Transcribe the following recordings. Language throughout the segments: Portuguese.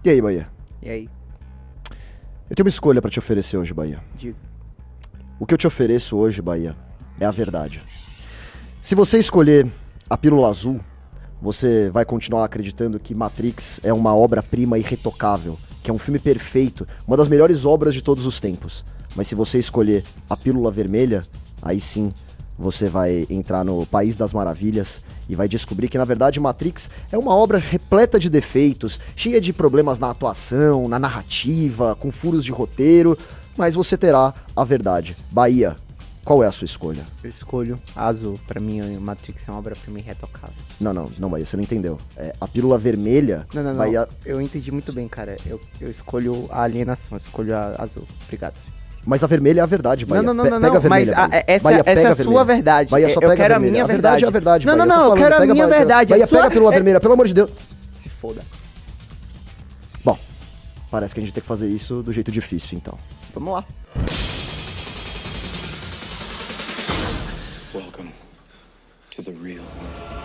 E aí, Bahia? E aí? Eu tenho uma escolha pra te oferecer hoje, Bahia. Digo. O que eu te ofereço hoje, Bahia, é a verdade. Se você escolher a Pílula Azul, você vai continuar acreditando que Matrix é uma obra-prima irretocável, que é um filme perfeito, uma das melhores obras de todos os tempos. Mas se você escolher a Pílula Vermelha, aí sim você vai entrar no País das Maravilhas e vai descobrir que, na verdade, Matrix é uma obra repleta de defeitos, cheia de problemas na atuação, na narrativa, com furos de roteiro, mas você terá a verdade. Bahia, qual é a sua escolha? Eu escolho a azul. Pra mim, Matrix é uma obra-prima irretocável. Não, Bahia, você não entendeu. A Pílula Vermelha... Não. Bahia... Eu entendi muito bem, cara. Eu escolho a alienação, eu escolho a azul. Obrigado. Mas a vermelha é a verdade, Bahia. Não. Pega a vermelha, Mas Bahia. essa Bahia, é pega a vermelha. sua verdade. Bahia, só eu pega quero a vermelha. minha A verdade. é a verdade, Não, Bahia. não, eu quero a pega minha verdade. Bahia, A sua... pega a Pílula Vermelha, pelo amor de Deus. Se foda. Bom, parece que a gente tem que fazer isso do jeito difícil, então. Vamos lá. Welcome to the real world.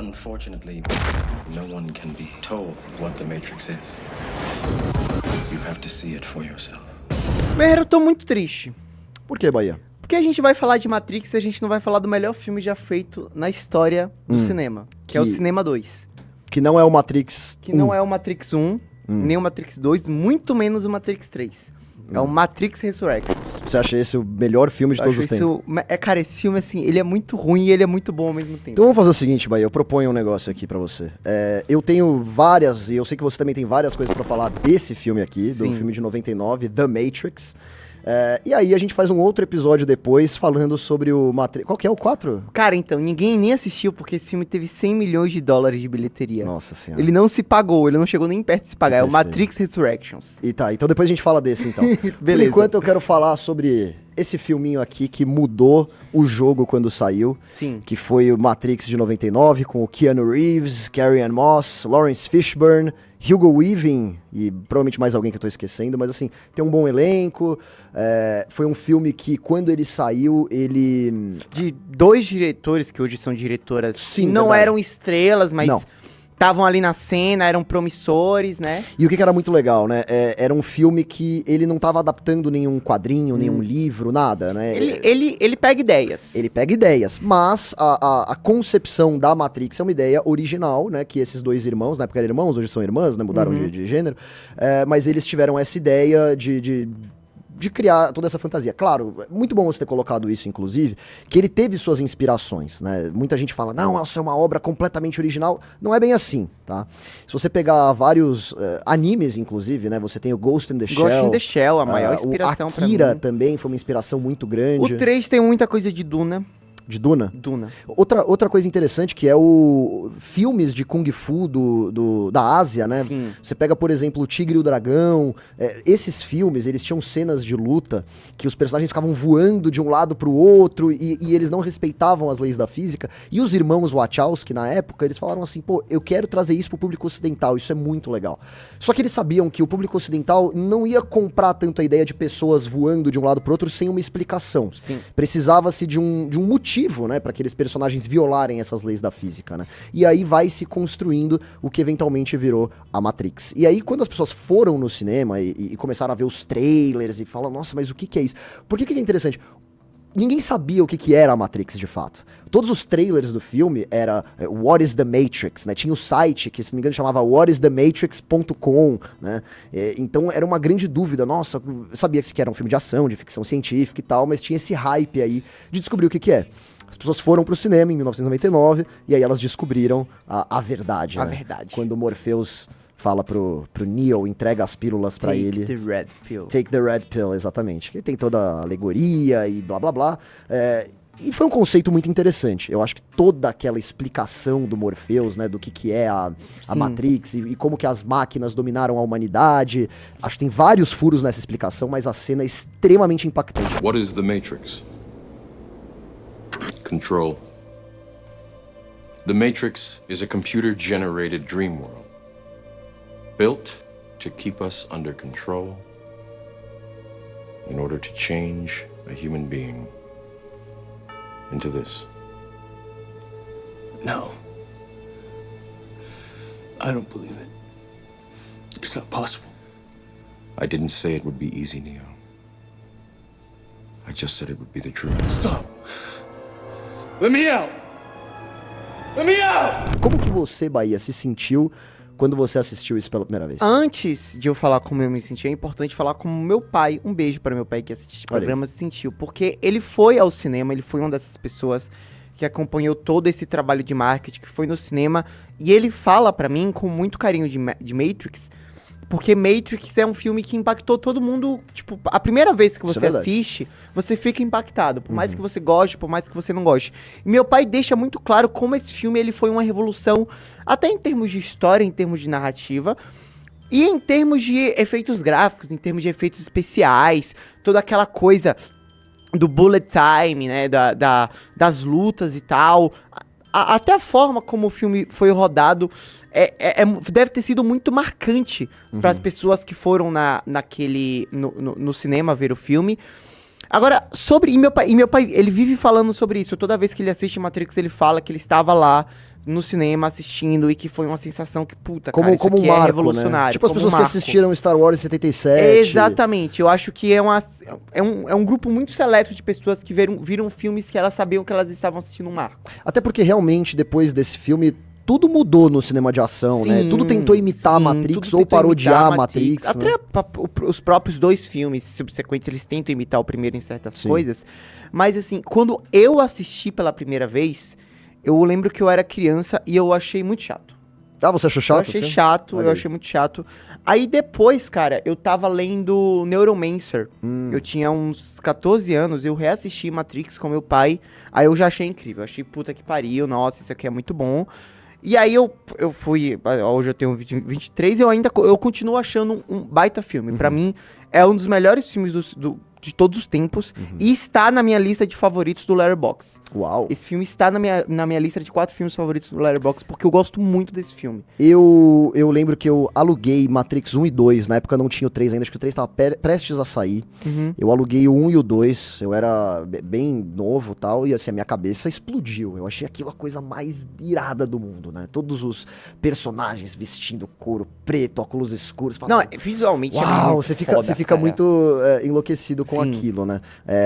Unfortunately, no one can be told what the Matrix is. You have to see it for yourself. Guerreiro, eu tô muito triste. Por que, Bahia? Porque a gente vai falar de Matrix e a gente não vai falar do melhor filme já feito na história do cinema. Que é o Cinema 2. Que não é o Matrix Que não é o Matrix 1, nem o Matrix 2, muito menos o Matrix 3. É o Matrix Resurrection. Você acha esse o melhor filme de Eu todos acho os tempos? Cara, esse filme, assim, ele é muito ruim e ele é muito bom ao mesmo tempo. Então vamos fazer o seguinte, Bahia, eu proponho um negócio aqui pra você. Eu tenho várias, e eu sei que você também tem várias coisas pra falar desse filme aqui, do Sim. filme de 99, The Matrix. E aí a gente faz um outro episódio depois falando sobre o Matrix... Qual que é o 4? Cara, então, ninguém nem assistiu porque esse filme teve 100 milhões de dólares de bilheteria. Nossa senhora. Ele não se pagou, ele não chegou nem perto de se pagar. É o Interessante. Matrix Resurrections. E tá, então depois a gente fala desse, então. Por Beleza. enquanto eu quero falar sobre esse filminho aqui que mudou o jogo quando saiu. Sim. Que foi o Matrix de 99, com o Keanu Reeves, Carrie-Anne Moss, Lawrence Fishburne, Hugo Weaving e provavelmente mais alguém que eu tô esquecendo, mas assim, tem um bom elenco. Foi um filme que, quando ele saiu, ele... De dois diretores que hoje são diretoras, Sim, não verdade. eram estrelas, mas Não. estavam ali na cena, eram promissores, né? E o que era muito legal, né? Era um filme que ele não tava adaptando nenhum quadrinho, nenhum livro, nada, né? Ele pega ideias. Ele pega ideias, mas a concepção da Matrix é uma ideia original, né? Que esses dois irmãos, na época eram irmãos, hoje são irmãs, né? Mudaram de gênero. Mas eles tiveram essa ideia de criar toda essa fantasia. Claro, é muito bom você ter colocado isso, inclusive, que ele teve suas inspirações, né? Muita gente fala, não, essa é uma obra completamente original. Não é bem assim, tá? Se você pegar vários animes, inclusive, né? Você tem o Ghost in the Shell. Ghost in the Shell, a maior inspiração o pra Akira mim. também foi uma inspiração muito grande. O 3 tem muita coisa de Duna. De Duna. Duna. Outra coisa interessante que é o filmes de Kung Fu da Ásia, né? Sim. Você pega, por exemplo, o Tigre e o Dragão. Esses filmes, eles tinham cenas de luta que os personagens ficavam voando de um lado pro outro e eles não respeitavam as leis da física. E os irmãos Wachowski, na época, eles falaram assim, pô, eu quero trazer isso pro público ocidental, isso é muito legal. Só que eles sabiam que o público ocidental não ia comprar tanto a ideia de pessoas voando de um lado pro outro sem uma explicação. Sim. Precisava-se de um motivo, né, para aqueles personagens violarem essas leis da física, né? E aí vai se construindo o que eventualmente virou a Matrix. E aí quando as pessoas foram no cinema e começaram a ver os trailers e falam, nossa, mas o que é isso? Por que é interessante? Ninguém sabia o que era a Matrix de fato. Todos os trailers do filme era What is the Matrix, né? Tinha o site que, se não me engano, chamava whatisthematrix.com, né? Então era uma grande dúvida. Nossa, sabia que era um filme de ação, de ficção científica e tal, mas tinha esse hype aí de descobrir o que é. As pessoas foram pro cinema em 1999 e aí elas descobriram a verdade. A né? verdade. Quando o Morpheus fala pro Neo, entrega as pílulas pra ele. Take the Red Pill. Take the Red Pill, exatamente. Que tem toda a alegoria e blá blá blá. E foi um conceito muito interessante. Eu acho que toda aquela explicação do Morpheus, né, do que é a Matrix e como que as máquinas dominaram a humanidade. Acho que tem vários furos nessa explicação, mas a cena é extremamente impactante. What is the Matrix? Control. The Matrix is a computer-generated dream world, built to keep us under control in order to change a human being into this. No. I don't believe it. It's not possible. I didn't say it would be easy, Neo. I just said it would be the truth. Stop. Let me out. Let me out! Como que você, Bahia, se sentiu quando você assistiu isso pela primeira vez? Antes de eu falar como eu me senti, é importante falar como meu pai, um beijo para meu pai que assiste esse programa, se sentiu. Porque ele foi ao cinema, ele foi uma dessas pessoas que acompanhou todo esse trabalho de marketing, que foi no cinema, e ele fala pra mim com muito carinho de Matrix, porque Matrix é um filme que impactou todo mundo, tipo, a primeira vez que você assiste, você fica impactado, por mais que você goste, por mais que você não goste. E meu pai deixa muito claro como esse filme ele foi uma revolução, até em termos de história, em termos de narrativa, e em termos de efeitos gráficos, em termos de efeitos especiais, toda aquela coisa do bullet time, né, das lutas e tal, até a forma como o filme foi rodado deve ter sido muito marcante para as pessoas que foram no cinema ver o filme. Agora, e meu pai, ele vive falando sobre isso. Toda vez que ele assiste Matrix, ele fala que ele estava lá no cinema assistindo e que foi uma sensação que, puta, como, cara, isso como aqui um marco, é revolucionário. Né? Tipo as pessoas que assistiram Star Wars em 77. Exatamente. Eu acho que é um grupo muito seleto de pessoas que viram filmes que elas sabiam que elas estavam assistindo um marco. Até porque realmente, depois desse filme, tudo mudou no cinema de ação, né? Tudo tentou imitar a Matrix ou parodiar a Matrix. Até né? Os próprios dois filmes subsequentes, eles tentam imitar o primeiro em certas coisas. Mas assim, quando eu assisti pela primeira vez, eu lembro que eu era criança e eu achei muito chato. Ah, você achou chato? Eu achei chato, eu achei muito chato. Aí depois, cara, eu tava lendo Neuromancer. Eu tinha uns 14 anos, eu reassisti Matrix com meu pai. Aí eu já achei incrível, achei puta que pariu, nossa, isso aqui é muito bom. E aí eu fui, hoje eu tenho 23 e eu continuo achando um baita filme. Pra mim, é um dos melhores filmes de todos os tempos e está na minha lista de favoritos do Letterboxd. Uau! Esse filme está na minha lista de 4 filmes favoritos do Letterboxd, porque eu gosto muito desse filme. Eu lembro que eu aluguei Matrix 1 e 2, na época não tinha o 3 ainda, acho que o 3 tava prestes a sair. Eu aluguei o 1 e o 2, eu era bem novo e tal, e assim, a minha cabeça explodiu. Eu achei aquilo a coisa mais irada do mundo, né? Todos os personagens vestindo couro preto, óculos escuros. Não, visualmente uau, é muito você foda, fica cara. muito enlouquecido com Sim. aquilo, né?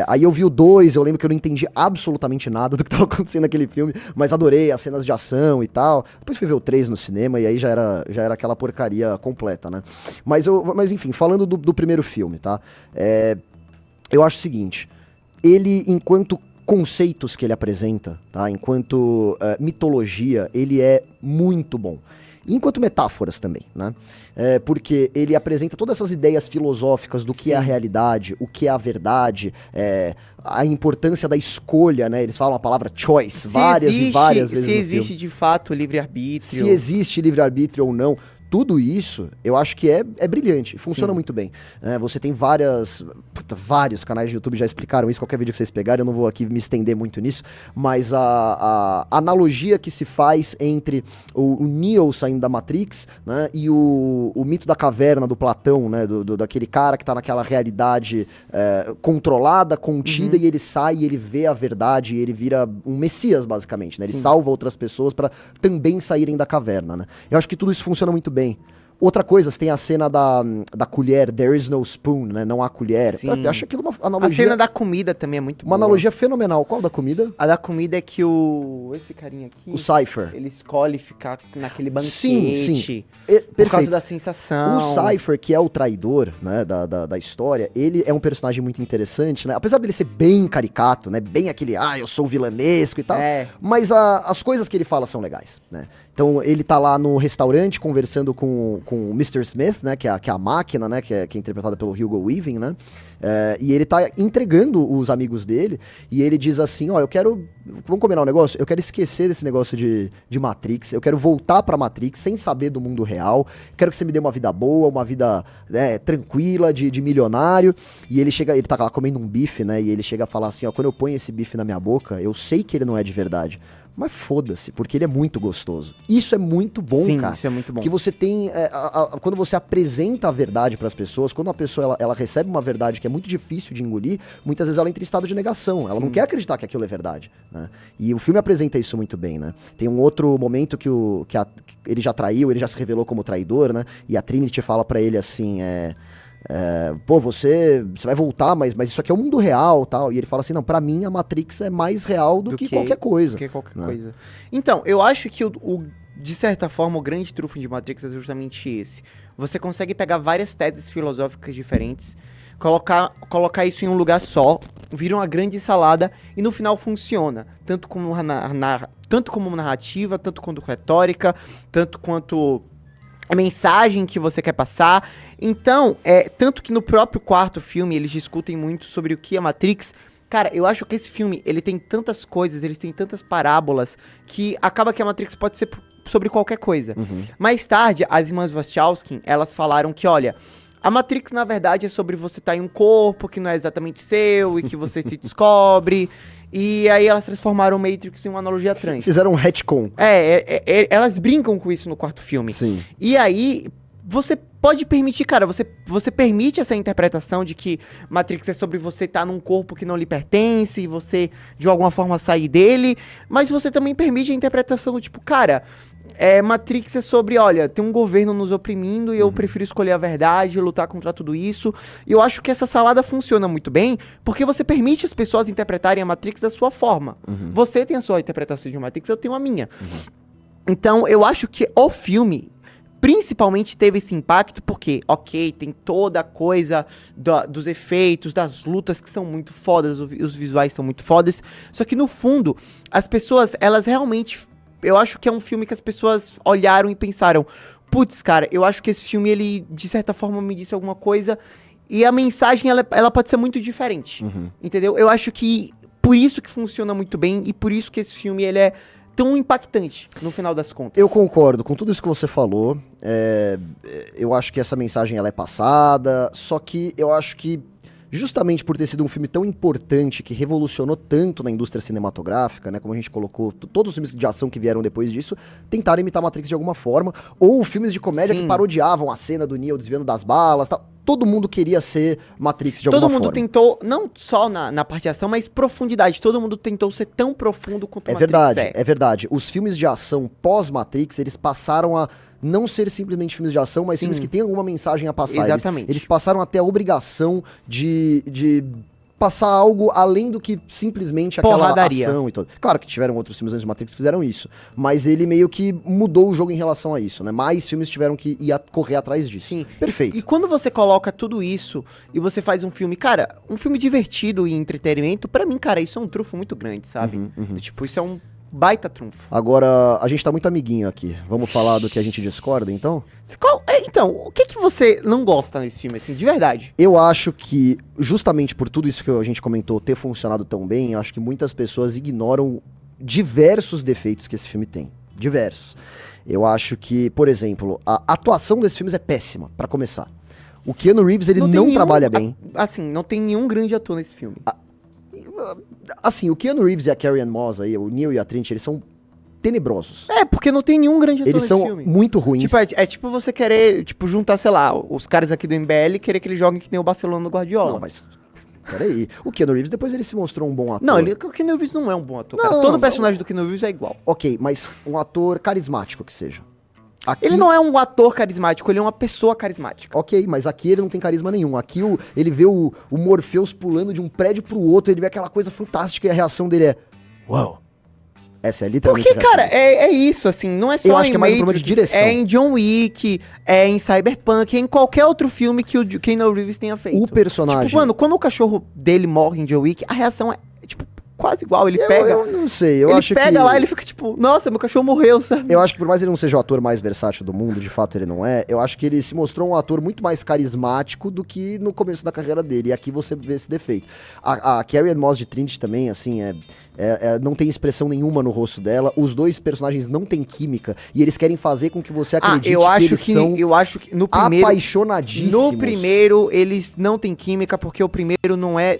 Aí eu vi o 2, eu lembro que eu não entendi absolutamente nada do que tava acontecendo naquele filme, mas adorei as cenas de ação e tal. Depois fui ver o 3 no cinema e aí já era aquela porcaria completa, né? Mas enfim, falando do primeiro filme, tá? Eu acho o seguinte, ele, enquanto conceitos que ele apresenta, tá? Enquanto mitologia, ele é muito bom. E enquanto metáforas também, né? Porque ele apresenta todas essas ideias filosóficas do que é a realidade, o que é a verdade, a importância da escolha, né? Eles falam a palavra choice várias e várias vezes no Se filme. existe de fato livre-arbítrio. Se existe livre-arbítrio ou não. Tudo isso, eu acho que é brilhante, funciona muito bem. Você tem vários canais de YouTube já explicaram isso, qualquer vídeo que vocês pegarem, eu não vou aqui me estender muito nisso, mas a analogia que se faz entre o Neo saindo da Matrix, né, e o mito da caverna do Platão, né, daquele cara que tá naquela realidade controlada, contida, e ele sai e ele vê a verdade, e ele vira um messias, basicamente, né? Ele salva outras pessoas para também saírem da caverna, né? Eu acho que tudo isso funciona muito bem. Outra coisa, você tem a cena da colher, there is no spoon, né? Não há colher. Sim. Eu acho aquilo uma analogia... A cena da comida também é muito boa. Uma analogia fenomenal. Qual da comida? A da comida é que esse carinha aqui... O Cypher. Ele escolhe ficar naquele banquete. Sim. Por causa da sensação. O Cypher, que é o traidor, né, da história, ele é um personagem muito interessante, né? Apesar dele ser bem caricato, né? Bem aquele, eu sou vilanesco e tal. Mas as coisas que ele fala são legais, né? Então, ele tá lá no restaurante conversando com o Mr. Smith, né? Que é a máquina, né? Que é interpretada pelo Hugo Weaving, né? E ele tá entregando os amigos dele e ele diz assim, vamos combinar um negócio? Eu quero esquecer desse negócio de Matrix, eu quero voltar pra Matrix sem saber do mundo real, quero que você me dê uma vida boa, uma vida, né, tranquila, de milionário. E ele tá lá comendo um bife, né? E ele chega a falar assim, quando eu ponho esse bife na minha boca, eu sei que ele não é de verdade, Mas foda-se, porque ele é muito gostoso. Isso é muito bom, Sim, cara. isso é muito bom. Porque você tem... quando você apresenta a verdade pras pessoas, quando a pessoa ela recebe uma verdade que é muito difícil de engolir, muitas vezes ela entra em estado de negação. Ela não quer acreditar que aquilo é verdade, né? E o filme apresenta isso muito bem, né? Tem um outro momento que ele já traiu, ele já se revelou como traidor, né? E a Trinity fala pra ele assim, pô, você vai voltar, mas isso aqui é o mundo real, tal. E ele fala assim, não, pra mim a Matrix é mais real do que qualquer coisa. Coisa. Então, eu acho que de certa forma, o grande trunfo de Matrix é justamente esse. Você consegue pegar várias teses filosóficas diferentes, colocar isso em um lugar só, vira uma grande salada e no final funciona. Tanto como narrativa, tanto quanto retórica, tanto quanto a mensagem que você quer passar. Então, tanto que no próprio quarto filme eles discutem muito sobre o que é Matrix. Cara, eu acho que esse filme, ele tem tantas coisas, ele tem tantas parábolas, que acaba que a Matrix pode ser sobre qualquer coisa. Mais tarde, as irmãs Wachowski, elas falaram que, olha, a Matrix, na verdade, é sobre você estar em um corpo que não é exatamente seu e que você se descobre. E aí elas transformaram o Matrix em uma analogia trans. Fizeram um retcon. Elas brincam com isso no quarto filme. Sim. E aí, você pode permitir, cara, você permite essa interpretação de que Matrix é sobre você estar num corpo que não lhe pertence e você, de alguma forma, sair dele, mas você também permite a interpretação do tipo, cara, Matrix é sobre, olha, tem um governo nos oprimindo e eu prefiro escolher a verdade, lutar contra tudo isso. E eu acho que essa salada funciona muito bem, porque você permite as pessoas interpretarem a Matrix da sua forma. Você tem a sua interpretação de Matrix, eu tenho a minha. Então, eu acho que o filme principalmente teve esse impacto porque, ok, tem toda a coisa dos efeitos, das lutas que são muito fodas, os visuais são muito fodas, só que no fundo, as pessoas, elas realmente, eu acho que é um filme que as pessoas olharam e pensaram, putz, cara, eu acho que esse filme, ele, de certa forma, me disse alguma coisa, e a mensagem, ela pode ser muito diferente, entendeu? Eu acho que por isso que funciona muito bem, e por isso que esse filme, ele é tão impactante, no final das contas. Eu concordo com tudo isso que você falou. Eu acho que essa mensagem ela é passada, só que eu acho que justamente por ter sido um filme tão importante, que revolucionou tanto na indústria cinematográfica, né, como a gente colocou, todos os filmes de ação que vieram depois disso, tentaram imitar Matrix de alguma forma, ou filmes de comédia que parodiavam a cena do Neo desviando das balas, tal. Todo mundo queria ser Matrix de alguma forma. Todo mundo tentou, não só na parte de ação, mas profundidade. Todo mundo tentou ser tão profundo quanto Matrix É verdade. Os filmes de ação pós-Matrix, eles passaram a não ser simplesmente filmes de ação, mas filmes que têm alguma mensagem a passar. Exatamente. Eles passaram a ter a obrigação de passar algo além do que simplesmente aquela porradaria. ação e tudo. Claro que tiveram outros filmes antes de Matrix que fizeram isso, mas ele meio que mudou o jogo em relação a isso, né? Mais filmes tiveram que correr atrás disso. Sim. Perfeito. E quando você coloca tudo isso e você faz um filme, cara, um filme divertido e entretenimento, pra mim, cara, isso é um trunfo muito grande, sabe? Tipo, isso é um baita trunfo. Agora, a gente tá muito amiguinho aqui. Vamos falar do que a gente discorda, então? Então, o que você não gosta nesse filme, assim, de verdade? Eu acho que, justamente por tudo isso que a gente comentou ter funcionado tão bem, eu acho que muitas pessoas ignoram diversos defeitos que esse filme tem. Diversos. Eu acho que, por exemplo, a atuação desses filmes é péssima, pra começar. O Keanu Reeves, ele não trabalha bem. Assim, não tem nenhum grande ator nesse filme. Assim, o Keanu Reeves e a Carrie-Anne Moss aí, o Neo e a Trinity, eles são tenebrosos. Porque não tem nenhum grande ator Eles nesse filme. são muito ruins. Tipo, é tipo você querer, tipo, juntar, sei lá, os caras aqui do MBL e querer que eles joguem que nem o Barcelona no Guardiola. Não, mas... Peraí. O Keanu Reeves, depois ele se mostrou um bom ator. Não, o Keanu Reeves não é um bom ator, cara. Todo personagem do Keanu Reeves é igual. Ok, mas um ator carismático que seja. Aqui... Ele não é um ator carismático, ele é uma pessoa carismática. Ok, mas aqui ele não tem carisma nenhum. Aqui ele vê o Morpheus pulando de um prédio pro outro, ele vê aquela coisa fantástica e a reação dele é... Uau! Essa é literalmente Porque, cara, é isso, assim, não é só eu acho que é mais um problema de direção. É em John Wick, é em Cyberpunk, é em qualquer outro filme que o Keanu Reeves tenha feito. O personagem... Tipo, mano, quando o cachorro dele morre em John Wick, a reação é, tipo, quase igual. Ele pega... Eu não sei, eu ele acho que... Ele pega lá, ele fica tipo, nossa, meu cachorro morreu, sabe? Eu acho que por mais ele não seja o ator mais versátil do mundo, de fato ele não é, eu acho que ele se mostrou um ator muito mais carismático do que no começo da carreira dele, e aqui você vê esse defeito. A Carrie-Anne Moss de Trinity também, assim, não tem expressão nenhuma no rosto dela, os dois personagens não têm química, e eles querem fazer com que você acredite eu acho que no primeiro... apaixonadíssimos. No primeiro, eles não têm química, porque o primeiro não é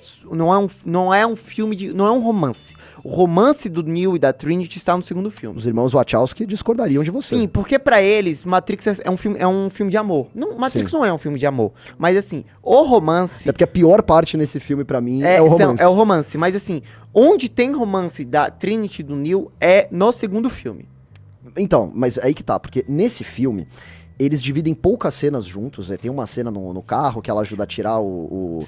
um filme de... Não é um romance. O romance do Neo e da Trinity está no segundo filme. Os irmãos Wachowski discordariam de você. Sim, porque pra eles, Matrix é um filme de amor. Não, Matrix Sim. não é um filme de amor. Mas assim, o romance... Até porque a pior parte nesse filme, pra mim, é o romance. É o romance. Mas assim, onde tem romance da Trinity e do Neo é no segundo filme. Então, mas aí que tá, porque nesse filme... Eles dividem poucas cenas juntos. Tem uma cena no carro que ela ajuda a tirar o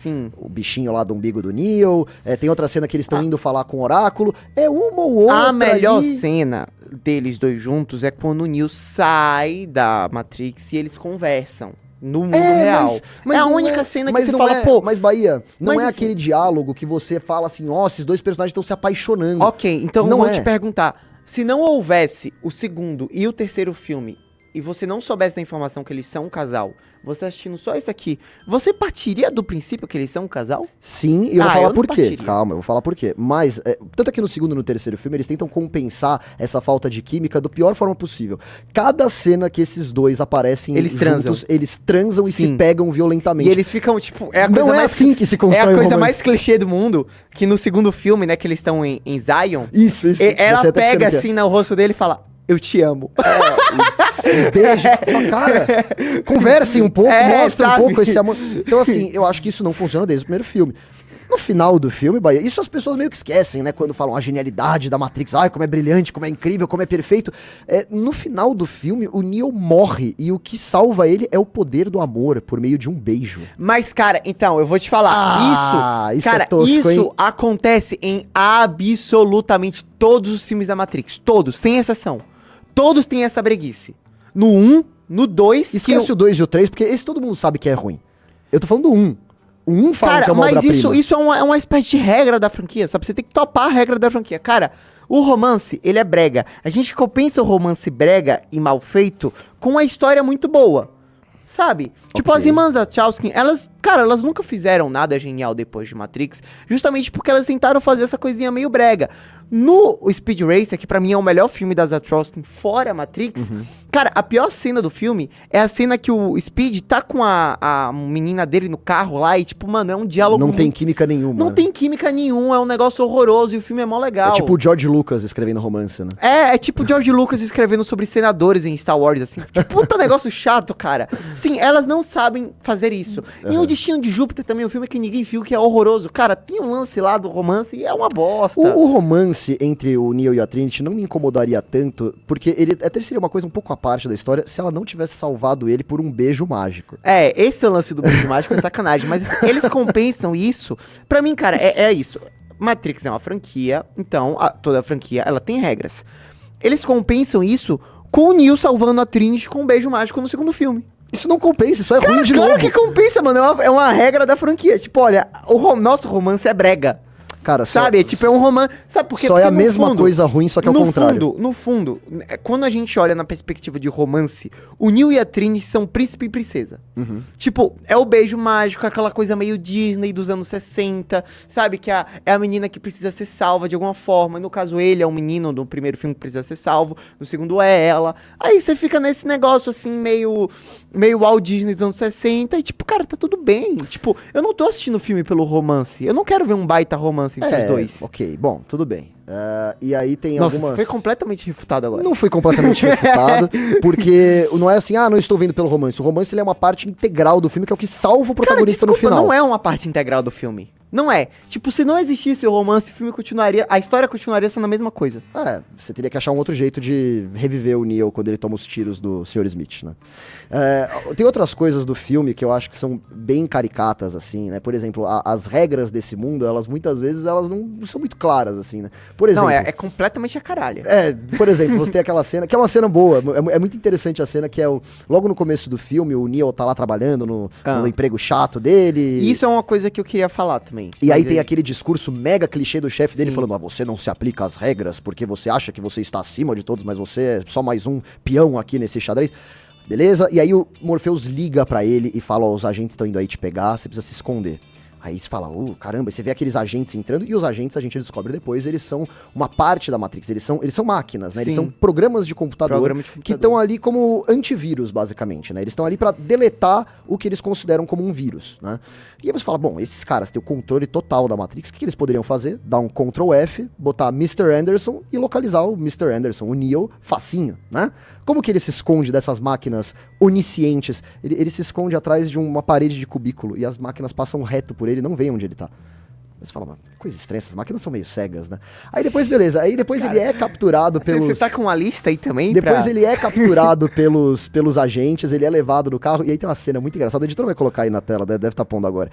bichinho lá do umbigo do Neo. Tem outra cena que eles estão indo falar com o Oráculo. É uma ou outra. A melhor ali. cena deles dois juntos é quando o Neo sai da Matrix e eles conversam. No mundo real. Mas é a não única cena que você não fala, pô... Mas, Bahia, não mas é assim- aquele diálogo que você fala assim, ó, esses dois personagens estão se apaixonando. Ok, então Não eu vou é. te perguntar. Se não houvesse o segundo e o terceiro filme, e você não soubesse da informação que eles são um casal, você assistindo só isso aqui, você partiria do princípio que eles são um casal? Sim, e eu vou eu falar não por quê. partiria. Calma, eu vou falar por quê. Mas, tanto aqui no segundo e no terceiro filme, eles tentam compensar essa falta de química da pior forma possível. Cada cena que esses dois aparecem Eles juntos, eles transam e se Sim. pegam violentamente. E eles ficam, tipo, é a coisa Não é mais... assim que se É constrói a um coisa romance. mais clichê do mundo, que no segundo filme, né, que eles estão em Zion, Isso. ela Você até pega percebe que é. assim no rosto dele e fala, eu te amo. Beijo na sua cara. Conversem um pouco, mostra sabe? um pouco esse amor. Então, assim, eu acho que isso não funciona desde o primeiro filme. No final do filme, Bahia, isso as pessoas meio que esquecem, né? Quando falam a genialidade da Matrix, ai, como é brilhante, como é incrível, como é perfeito. No final do filme, o Neo morre e o que salva ele é o poder do amor por meio de um beijo. Mas, cara, então, eu vou te falar, isso cara, é tosco, isso hein? acontece em absolutamente todos os filmes da Matrix, todos, sem exceção. Todos têm essa breguice. No 1, no 2... Esquece o 2 e o 3, porque esse todo mundo sabe que é ruim. Eu tô falando do 1. O 1 fala Cara, que é uma mas obra-prima. isso é uma espécie de regra da franquia, sabe? Você tem que topar a regra da franquia. Cara, o romance, ele é brega. A gente compensa o romance brega e mal feito com uma história muito boa, sabe? Tipo, Ok. as irmãs Wachowski, elas nunca fizeram nada genial depois de Matrix, justamente porque elas tentaram fazer essa coisinha meio brega. No Speed Racer, que pra mim é o melhor filme das Wachowski fora Matrix, cara, a pior cena do filme é a cena que o Speed tá com a menina dele no carro lá e, tipo, mano, é um diálogo Não tem muito- química nenhuma. Não tem química nenhuma, é um negócio horroroso e o filme é mó legal. É tipo o George Lucas escrevendo romance, né? É tipo o George Lucas escrevendo sobre senadores em Star Wars, assim. Que puta negócio chato, cara. Sim, elas não sabem fazer isso. E o Destino de Júpiter também, um filme que ninguém viu, que é horroroso. Cara, tem um lance lá do romance e é uma bosta. O romance entre o Neo e a Trinity não me incomodaria tanto, porque ele até seria uma coisa um pouco à parte da história se ela não tivesse salvado ele por um beijo mágico. Esse lance do beijo mágico é sacanagem, mas assim, eles compensam isso. Pra mim, cara, é isso. Matrix é uma franquia, então toda franquia, ela tem regras. Eles compensam isso com o Neo salvando a Trinity com um beijo mágico no segundo filme. Isso não compensa, isso é ruim de Claro novo. que compensa, mano. É uma regra da franquia. Tipo, olha, nosso romance é brega. Cara, Sabe? É um romance. Sabe por quê? Só é Porque a no mesma fundo- coisa ruim, só que ao contrário. No fundo, quando a gente olha na perspectiva de romance, o Neo e a Trinity são príncipe e princesa. Uhum. Tipo, é o beijo mágico, aquela coisa meio Disney dos anos 60, sabe? Que é a menina que precisa ser salva de alguma forma. No caso, ele é um menino do primeiro filme que precisa ser salvo, no segundo é ela. Aí você fica nesse negócio assim, meio Walt Disney dos anos 60, e tipo, cara, tá tudo bem. Tipo, eu não tô assistindo o filme pelo romance. Eu não quero ver um baita romance entre os dois. Ok, bom, tudo bem. E aí tem Nossa, algumas... foi completamente refutado agora. Não fui completamente refutado, porque não é assim, não estou vendo pelo romance. O romance ele é uma parte integral do filme, que é o que salva o protagonista Cara, desculpa, no final. não é uma parte integral do filme. Não é. Tipo, se não existisse o romance, o filme continuaria... A história continuaria sendo a mesma coisa. Você teria que achar um outro jeito de reviver o Neo quando ele toma os tiros do Sr. Smith, né? Tem outras coisas do filme que eu acho que são bem caricatas, assim, né? Por exemplo, as regras desse mundo, elas muitas vezes, elas não são muito claras, assim, né? Por exemplo... Não, é completamente a caralho. Por exemplo, você tem aquela cena, que é uma cena boa, é muito interessante a cena, que é logo no começo do filme, o Neo tá lá trabalhando no emprego chato dele. E isso é uma coisa que eu queria falar também. E aí Mas tem aquele discurso mega clichê do chefe dele Sim. falando, você não se aplica às regras porque você acha que você está acima de todos, mas você é só mais um peão aqui nesse xadrez. Beleza? E aí o Morpheus liga pra ele e fala, os agentes estão indo aí te pegar, você precisa se esconder. Aí você fala, caramba, e você vê aqueles agentes entrando, e os agentes, a gente descobre depois, eles são uma parte da Matrix, eles são máquinas, né? Eles Sim. são programas de computador, que estão ali como antivírus, basicamente, né? Eles estão ali pra deletar o que eles consideram como um vírus, né? E aí você fala, bom, esses caras têm o controle total da Matrix, o que eles poderiam fazer? Dar um Ctrl F, botar Mr. Anderson e localizar o Mr. Anderson, o Neo, facinho, né? Como que ele se esconde dessas máquinas oniscientes? Ele se esconde atrás de uma parede de cubículo e as máquinas passam reto por ele e não veem onde ele tá. Você fala, mano, coisa estranha, essas máquinas são meio cegas, né? Aí depois, beleza, ele é capturado pelos... Você tá com uma lista aí também? Depois ele é capturado pelos agentes, ele é levado no carro, e aí tem uma cena muito engraçada, o editor vai colocar aí na tela, deve estar pondo agora,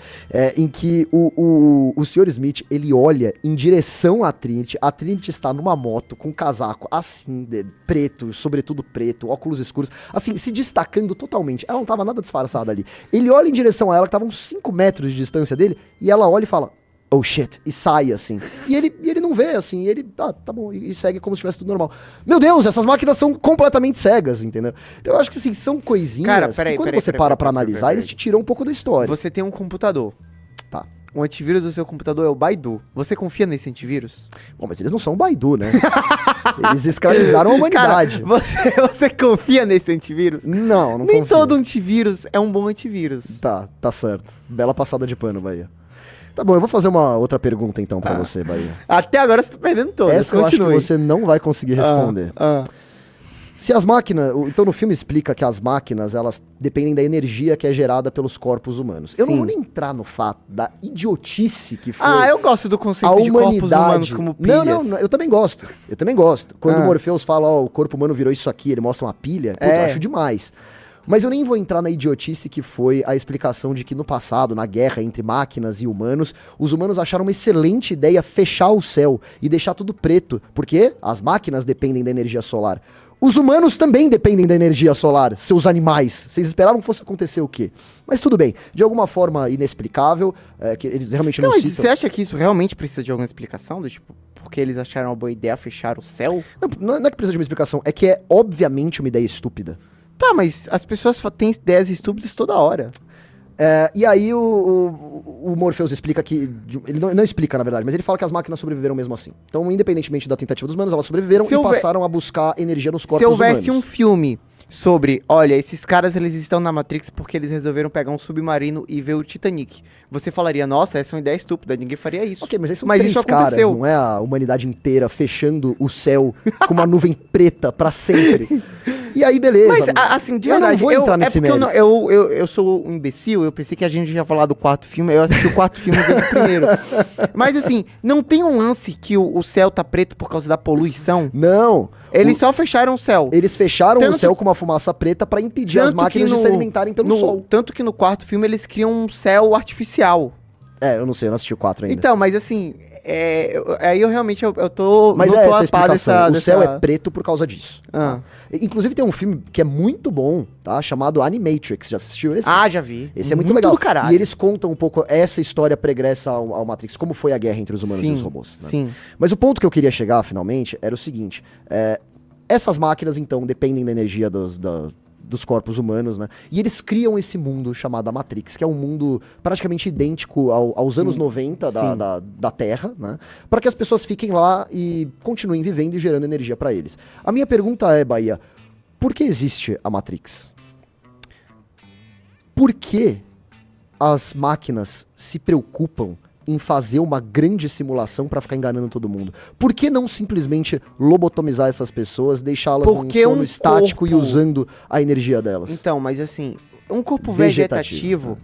em que o Sr. Smith, ele olha em direção à Trinity está numa moto, com um casaco assim, preto, sobretudo preto, óculos escuros, assim, se destacando totalmente, ela não tava nada disfarçada ali. Ele olha em direção a ela, que tava uns 5 metros de distância dele, e ela olha e fala... oh shit, e sai assim. E ele não vê, assim, ele, tá bom, e segue como se tivesse tudo normal. Meu Deus, essas máquinas são completamente cegas, entendeu? Então eu acho que, assim, são coisinhas que quando você para pra analisar, eles te tiram um pouco da história. Você tem um computador. Tá. O antivírus do seu computador é o Baidu. Você confia nesse antivírus? Bom, mas eles não são Baidu, né? Eles escravizaram a humanidade. Cara, você confia nesse antivírus? Não Nem confio. todo antivírus é um bom antivírus. Tá certo. Bela passada de pano, Bahia. Tá bom, eu vou fazer uma outra pergunta então pra você, Bahia. Até agora você tá perdendo todas. Essa eu acho que você não vai conseguir responder. Se as máquinas... Então no filme explica que as máquinas, elas dependem da energia que é gerada pelos corpos humanos. Eu não vou nem entrar no fato da idiotice que foi... eu gosto do conceito de corpos humanos como pilhas. Não, eu também gosto. Quando o Morpheus fala, o corpo humano virou isso aqui, ele mostra uma pilha, puta, eu acho demais. Mas eu nem vou entrar na idiotice que foi a explicação de que no passado, na guerra entre máquinas e humanos, os humanos acharam uma excelente ideia fechar o céu e deixar tudo preto, porque as máquinas dependem da energia solar. Os humanos também dependem da energia solar, seus animais. Vocês esperavam que fosse acontecer o quê? Mas tudo bem, de alguma forma inexplicável, que eles realmente não mas citam... Você acha que isso realmente precisa de alguma explicação? Do tipo, porque eles acharam uma boa ideia fechar o céu? Não é que precisa de uma explicação, é que é obviamente uma ideia estúpida. Tá, mas as pessoas têm ideias estúpidas toda hora. E aí o Morpheus explica que... Ele não explica, na verdade, mas ele fala que as máquinas sobreviveram mesmo assim. Então, independentemente da tentativa dos humanos, elas sobreviveram e passaram a buscar energia nos corpos humanos. Se houvesse um filme sobre, olha, esses caras eles estão na Matrix porque eles resolveram pegar um submarino e ver o Titanic, você falaria, nossa, essa é uma ideia estúpida, ninguém faria isso. Ok, mas aí são três caras, não é a humanidade inteira fechando o céu com uma nuvem preta pra sempre. E aí, beleza. Mas, assim, de verdade, eu não vou entrar nesse mérito. Eu sou um imbecil, eu pensei que a gente ia falar do quarto filme, eu assisti o quarto filme desde o primeiro. Mas, assim, não tem um lance que o céu tá preto por causa da poluição? Não. Eles só fecharam o céu. Eles fecharam o céu com uma fumaça preta pra impedir as máquinas de se alimentarem pelo sol. Tanto que no quarto filme eles criam um céu artificial. Eu não sei, eu não assisti o 4 ainda. Então, mas assim... aí eu realmente eu tô... Mas não é tô essa explicação. O céu dessa... é preto por causa disso. Tá? Inclusive tem um filme que é muito bom, tá? Chamado Animatrix. Já assistiu esse? Já vi. Esse é muito legal. Do caralho. E eles contam um pouco essa história pregressa ao Matrix. Como foi a guerra entre os humanos e os robôs. Né? Sim. Mas o ponto que eu queria chegar, finalmente, era o seguinte. Essas máquinas, então, dependem da energia dos corpos humanos, né? E eles criam esse mundo chamado Matrix, que é um mundo praticamente idêntico aos anos 90 da Terra, né? Para que as pessoas fiquem lá e continuem vivendo e gerando energia para eles. A minha pergunta é, Bahia, por que existe a Matrix? Por que as máquinas se preocupam em fazer uma grande simulação pra ficar enganando todo mundo? Por que não simplesmente lobotomizar essas pessoas, deixá-las num sono estático e usando a energia delas? Então, mas assim, um corpo vegetativo,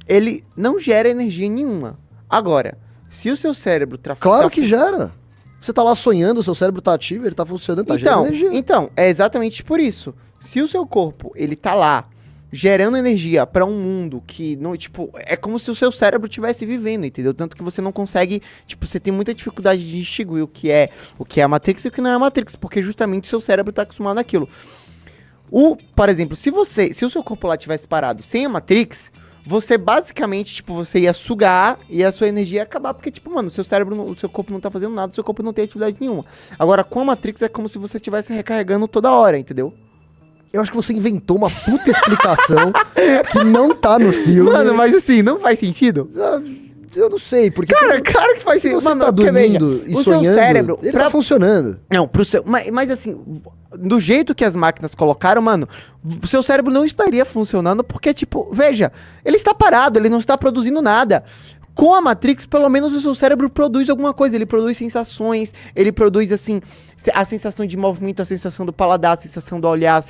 ele não gera energia nenhuma. Agora, se o seu cérebro... Claro que gera! Você tá lá sonhando, o seu cérebro tá ativo, ele tá funcionando, tá gerando energia. Então, é exatamente por isso. Se o seu corpo, ele tá lá, gerando energia pra um mundo que não, tipo, é como se o seu cérebro estivesse vivendo, entendeu? Tanto que você não consegue, tipo, você tem muita dificuldade de distinguir o que é a Matrix e o que não é a Matrix, porque justamente o seu cérebro tá acostumado àquilo. Por exemplo, se o seu corpo lá tivesse parado sem a Matrix, você basicamente, tipo, você ia sugar e a sua energia ia acabar, porque, tipo, mano, o seu cérebro, o seu corpo não tá fazendo nada, o seu corpo não tem atividade nenhuma. Agora, com a Matrix é como se você estivesse recarregando toda hora, entendeu? Eu acho que você inventou uma puta explicação que não tá no filme. Mano, mas assim, não faz sentido? Eu não sei, porque... Cara, claro que faz se sentido. você Mano, tá porque, veja, dormindo e o seu sonhando, cérebro, ele tá funcionando. Não, pro seu... Mas assim, do jeito que as máquinas colocaram, mano, o seu cérebro não estaria funcionando porque, tipo, veja, ele está parado, ele não está produzindo nada. Com a Matrix, pelo menos o seu cérebro produz alguma coisa. Ele produz sensações, ele produz, assim, a sensação de movimento, a sensação do paladar, a sensação do olhar,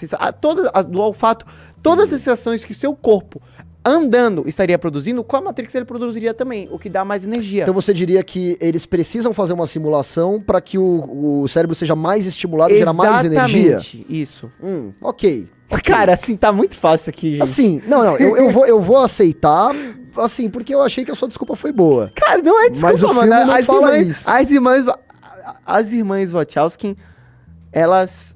do olfato. Todas as sensações que seu corpo, andando, estaria produzindo, com a Matrix ele produziria também, o que dá mais energia. Então você diria que eles precisam fazer uma simulação para que o cérebro seja mais estimulado e gerar mais energia? Exatamente, isso. Ok. Cara, assim, tá muito fácil aqui, gente. Assim, não, eu vou aceitar, assim, porque eu achei que a sua desculpa foi boa. Cara, não é desculpa, Mas o filme mano. não fala isso. As irmãs Wachowski, elas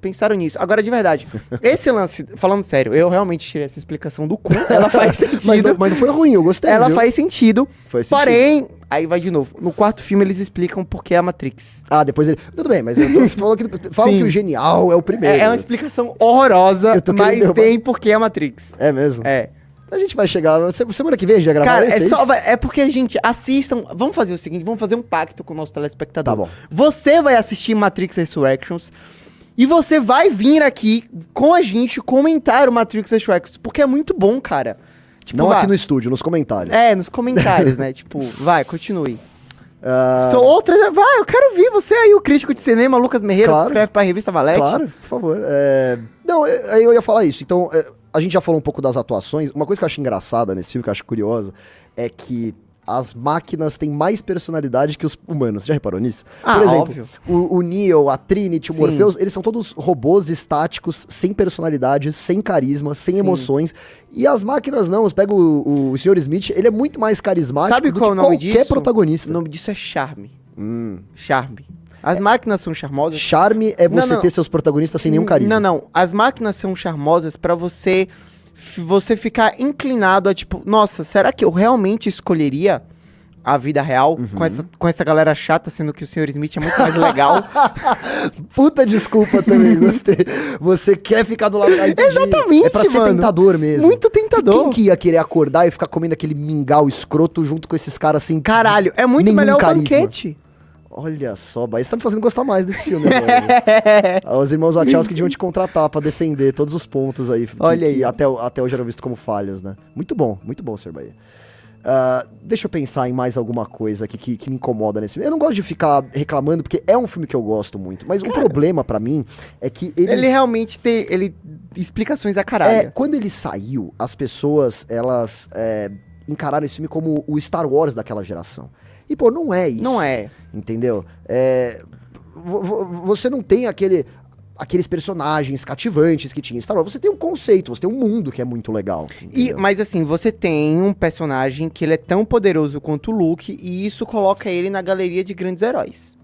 pensaram nisso. Agora, de verdade, esse lance, falando sério, eu realmente tirei essa explicação do cu. Ela faz sentido. mas não foi ruim, eu gostei. Ela viu? faz sentido. Faz sentido. Porém, aí vai de novo. No quarto filme, eles explicam por que a Matrix. Ah, depois ele... Tudo bem, mas eu tô falando que... Falam Sim. que o genial é o primeiro. É uma explicação horrorosa, Eu tô mas querendo- tem por que a Matrix. É mesmo? É. A gente vai chegar... Semana que vem a gente vai gravar Cara, esse, isso? é porque, gente, assistam. Vamos fazer o seguinte, vamos fazer um pacto com o nosso telespectador. Tá bom. Você vai assistir Matrix Resurrections e você vai vir aqui com a gente comentar o Matrix Resurrections, porque é muito bom, cara. Tipo, Não vai. aqui no estúdio, nos comentários. É, nos comentários, né? Tipo, vai, continue. Ah, Sou outra. Vai, eu quero ver você aí, o crítico de cinema, Lucas Merreiro, Claro. que escreve pra revista Valete. Claro, por favor. Não, eu ia falar isso. Então, a gente já falou um pouco das atuações. Uma coisa que eu acho engraçada nesse filme, que eu acho curiosa, é que as máquinas têm mais personalidade que os humanos. Você já reparou nisso? Ah, Por exemplo, óbvio. o Neo, a Trinity, o Sim. Morpheus, eles são todos robôs estáticos, sem personalidade, sem carisma, sem emoções. E as máquinas não. Você pega o Sr. Smith, ele é muito mais carismático Sabe do qual é que o nome qualquer disso? protagonista. O nome disso é charme. Charme. As máquinas são charmosas. Charme é você Não. ter seus protagonistas sem nenhum carisma. Não. As máquinas são charmosas pra você ficar inclinado a tipo, nossa, será que eu realmente escolheria a vida real com essa galera chata, sendo que o Sr. Smith é muito mais legal? Puta desculpa também, gostei. Você quer ficar do lado da Exatamente, É pra ser mano. tentador mesmo. Muito tentador. E quem que ia querer acordar e ficar comendo aquele mingau escroto junto com esses caras assim? Caralho, é muito nenhum melhor carisma. o banquete. Olha só, Bahia, você tá me fazendo gostar mais desse filme agora. Os irmãos Wachowski deviam te contratar pra defender todos os pontos aí. Olha que aí. até hoje eram vistos como falhas, né? Muito bom, Sr. Bahia. Deixa eu pensar em mais alguma coisa aqui que me incomoda nesse filme. Eu não gosto de ficar reclamando, porque é um filme que eu gosto muito. Mas o problema pra mim é que Ele realmente tem explicações a caralho. quando ele saiu, as pessoas, elas encararam esse filme como o Star Wars daquela geração. E, pô, não é isso. Não é. Entendeu? Você não tem aqueles personagens cativantes que tinha em Star Wars. Você tem um conceito, você tem um mundo que é muito legal. entendeu? Mas assim, você tem um personagem que ele é tão poderoso quanto o Luke, e isso coloca ele na galeria de grandes heróis.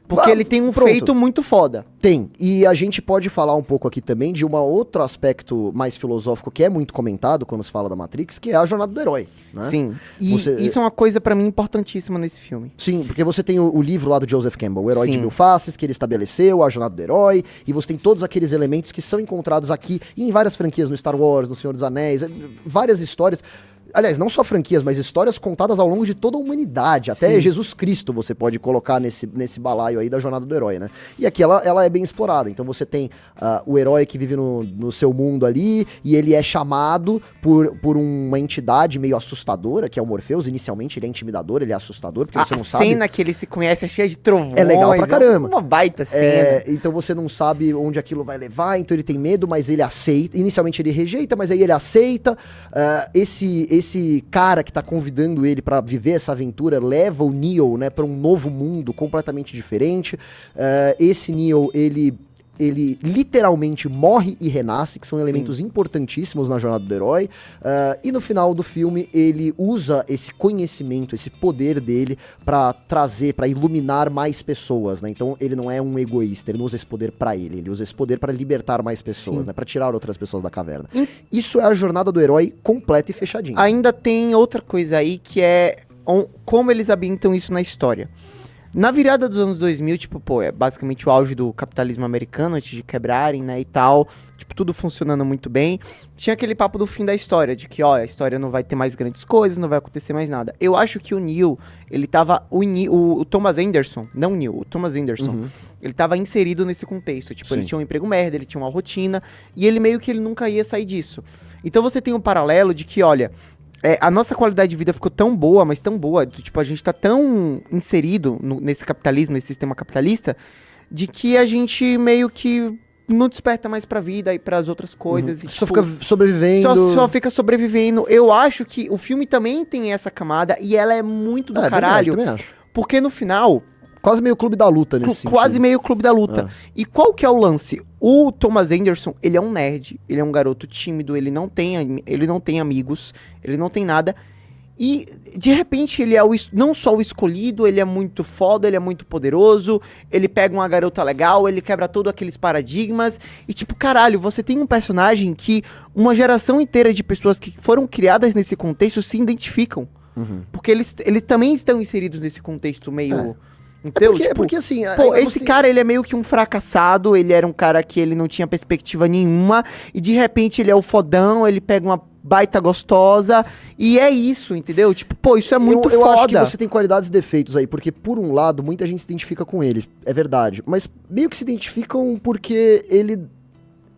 Porque ele tem um pronto. feito muito foda. Tem. E a gente pode falar um pouco aqui também de um outro aspecto mais filosófico que é muito comentado quando se fala da Matrix, que é a jornada do herói. Né? Sim. E Você- isso é uma coisa pra mim importantíssima nesse filme. Sim, porque você tem o livro lá do Joseph Campbell, O Herói de Sim. Mil Faces, que ele estabeleceu, a jornada do herói, e você tem todos aqueles elementos que são encontrados aqui e em várias franquias, no Star Wars, no Senhor dos Anéis, várias histórias. Aliás, não só franquias, mas histórias contadas ao longo de toda a humanidade. Até Jesus Cristo você pode colocar nesse balaio aí da jornada do herói, né? E aqui ela é bem explorada. Então você tem o herói que vive no seu mundo ali, e ele é chamado por uma entidade meio assustadora, que é o Morpheus. Inicialmente ele é intimidador, ele é assustador, porque você A não sabe... cena que ele se conhece é cheia de trovões. É legal pra caramba. Uma baita cena. Então você não sabe onde aquilo vai levar, então ele tem medo, mas ele aceita. Inicialmente ele rejeita, mas aí ele aceita. Esse cara que tá convidando ele pra viver essa aventura leva o Neo, né, pra um novo mundo completamente diferente. Esse Neo, ele literalmente morre e renasce, que são elementos importantíssimos na jornada do herói. E no final do filme, ele usa esse conhecimento, esse poder dele pra trazer, pra iluminar mais pessoas, né? Então ele não é um egoísta, ele não usa esse poder pra ele usa esse poder pra libertar mais pessoas, né? Pra tirar outras pessoas da caverna. Isso é a jornada do herói completa e fechadinha. Ainda tem outra coisa aí que é como eles ambientam isso na história. Na virada dos anos 2000, tipo, pô, é basicamente o auge do capitalismo americano, antes de quebrarem, né, e tal. Tipo, tudo funcionando muito bem. Tinha aquele papo do fim da história, de que, ó, a história não vai ter mais grandes coisas, não vai acontecer mais nada. Eu acho que o Neil, ele tava... O Thomas Anderson, não o Neil, o Thomas Anderson, ele tava inserido nesse contexto. Tipo, ele Sim. tinha um emprego merda, ele tinha uma rotina, e ele meio que ele nunca ia sair disso. Então você tem um paralelo de que, olha... a nossa qualidade de vida ficou tão boa, mas tão boa, tipo, a gente tá tão inserido nesse capitalismo, nesse sistema capitalista, de que a gente meio que não desperta mais pra vida e pras outras coisas. E, Só tipo, fica sobrevivendo. só fica sobrevivendo. Eu acho que o filme também tem essa camada e ela é muito do caralho, Também acho. porque no final... Quase meio clube da luta nesse sentido. Quase meio clube da luta. E qual que é o lance? O Thomas Anderson, ele é um nerd, ele é um garoto tímido, ele não tem amigos, ele não tem nada. E, de repente, ele é não só o escolhido, ele é muito foda, ele é muito poderoso, ele pega uma garota legal, ele quebra todos aqueles paradigmas. E, tipo, caralho, você tem um personagem que uma geração inteira de pessoas que foram criadas nesse contexto se identificam. Porque eles também estão inseridos nesse contexto meio... Entendeu? Porque assim... Pô, esse cara, ele é meio que um fracassado, ele era um cara que ele não tinha perspectiva nenhuma, e de repente ele é o fodão, ele pega uma baita gostosa, e é isso, entendeu? Tipo, pô, isso é muito eu foda. acho que você tem qualidades e defeitos aí, porque por um lado, muita gente se identifica com ele, é verdade, mas meio que se identificam porque ele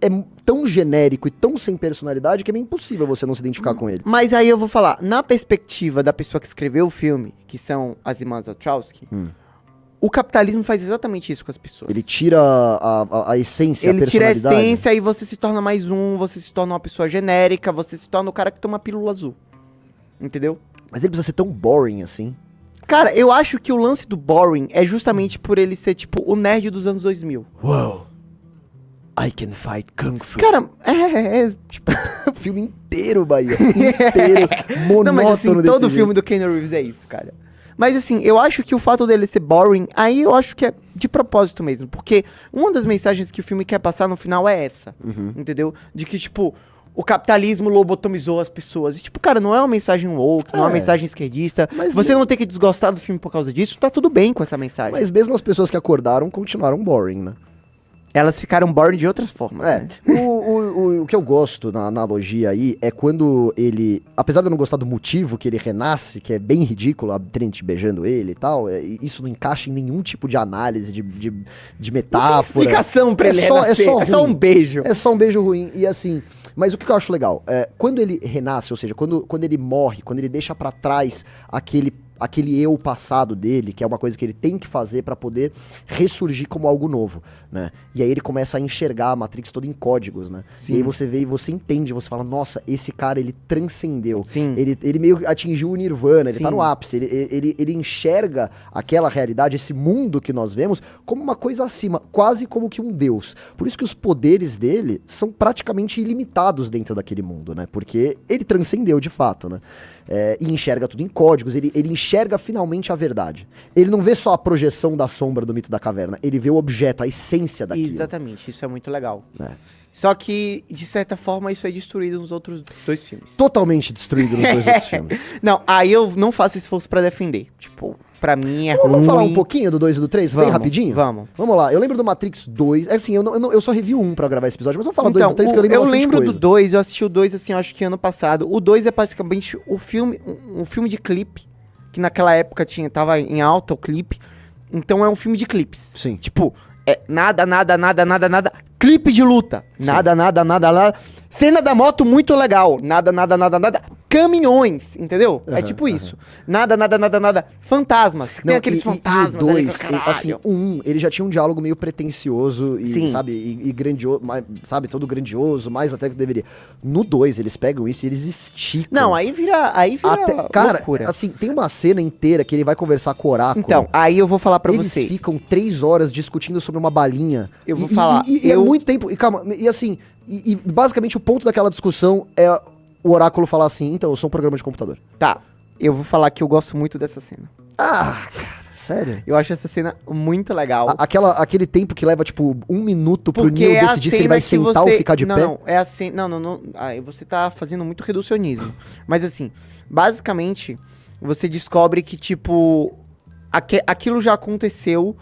é tão genérico e tão sem personalidade que é meio impossível você não se identificar com ele. Mas aí eu vou falar, na perspectiva da pessoa que escreveu o filme, que são as irmãs Wachowski, o capitalismo faz exatamente isso com as pessoas. Ele tira a essência, Ele a tira a personalidade. essência e você se torna mais um, você se torna uma pessoa genérica, você se torna o cara que toma pílula azul. Entendeu? Mas ele precisa ser tão boring assim. Cara, eu acho que o lance do boring é justamente por ele ser, tipo, o nerd dos anos 2000. Wow, I can fight Kung Fu. Cara, tipo... O filme inteiro, Bahia. Inteiro. Monótono Não, mas assim, desse todo jeito. filme do Keanu Reeves é isso, cara. Mas assim, eu acho que o fato dele ser boring, aí eu acho que é de propósito mesmo. Porque uma das mensagens que o filme quer passar no final é essa. Entendeu? De que, tipo, o capitalismo lobotomizou as pessoas. E, tipo, cara, não é uma mensagem woke, não é uma mensagem esquerdista. Mas você não tem que desgostar do filme por causa disso, tá tudo bem com essa mensagem. Mas mesmo as pessoas que acordaram continuaram boring, né? Elas ficaram boring de outras formas. É, Né? o que eu gosto na analogia aí é quando ele, apesar de eu não gostar do motivo que ele renasce, que é bem ridículo, a Trinity beijando ele e tal, isso não encaixa em nenhum tipo de análise, de metáfora. Explicação pra ele renascer, é só ruim. um beijo. É só um beijo ruim, e assim... Mas o que eu acho legal, quando ele renasce, ou seja, quando ele morre, quando ele deixa pra trás aquele eu passado dele, que é uma coisa que ele tem que fazer pra poder ressurgir como algo novo, né? E aí ele começa a enxergar a Matrix toda em códigos, né? Sim. E aí você vê e você entende, você fala, nossa, esse cara, ele transcendeu. Sim. Ele meio que atingiu o nirvana, ele Sim. tá no ápice, ele enxerga aquela realidade, esse mundo que nós vemos, como uma coisa acima, quase como que um deus. Por isso que os poderes dele são praticamente ilimitados dentro daquele mundo, né? Porque ele transcendeu de fato, né? E enxerga tudo em códigos, ele enxerga finalmente a verdade. Ele não vê só a projeção da sombra do mito da caverna, ele vê o objeto, a essência daquilo. Exatamente, isso é muito legal. É. Só que, de certa forma, isso é destruído nos outros dois filmes. Totalmente destruído nos dois outros filmes. Não, aí eu não faço esforço pra defender. Tipo, pra mim é ruim. Vamos falar um pouquinho do 2 e do 3, bem Vamos, rapidinho? vamos. Vamos lá, eu lembro do Matrix 2, assim, eu só revi um pra gravar esse episódio, mas vamos falar do 2 e do 3 que eu lembro bastante lembro coisa. do 2, eu assisti o 2, assim, eu acho que ano passado. O 2 é praticamente o filme, um filme de clipe, que naquela época tava em alta o clipe. Então é um filme de clipes. Sim. Tipo, nada, clipe de luta. Nada. Cena da moto muito legal. Nada. Caminhões, entendeu? É tipo isso. Nada. Fantasmas. Tem aqueles fantasmas. E o 2, ali, caralho. assim, o 1, ele já tinha um diálogo meio pretencioso e, Sim. sabe, e grandioso, sabe, todo grandioso, mais até que deveria. No 2, eles pegam isso e eles esticam. Não, aí vira Cara, loucura. assim, tem uma cena inteira que ele vai conversar com o Oráculo. Então, aí eu vou falar pra Eles você. ficam 3 horas discutindo sobre uma balinha. Eu vou falar, E é muito tempo. E calma, e assim, e basicamente o ponto daquela discussão é o Oráculo falar assim, então, eu sou um programa de computador. Tá, eu vou falar que eu gosto muito dessa cena. Ah, cara, sério? Eu acho essa cena muito legal. Aquele tempo que leva, tipo, 1 minuto pro Porque Neo é a decidir se ele vai cena que sentar você... ou ficar de pé. Não, é a cena... Não. Aí você tá fazendo muito reducionismo. Mas assim, basicamente, você descobre que, tipo... aquilo já aconteceu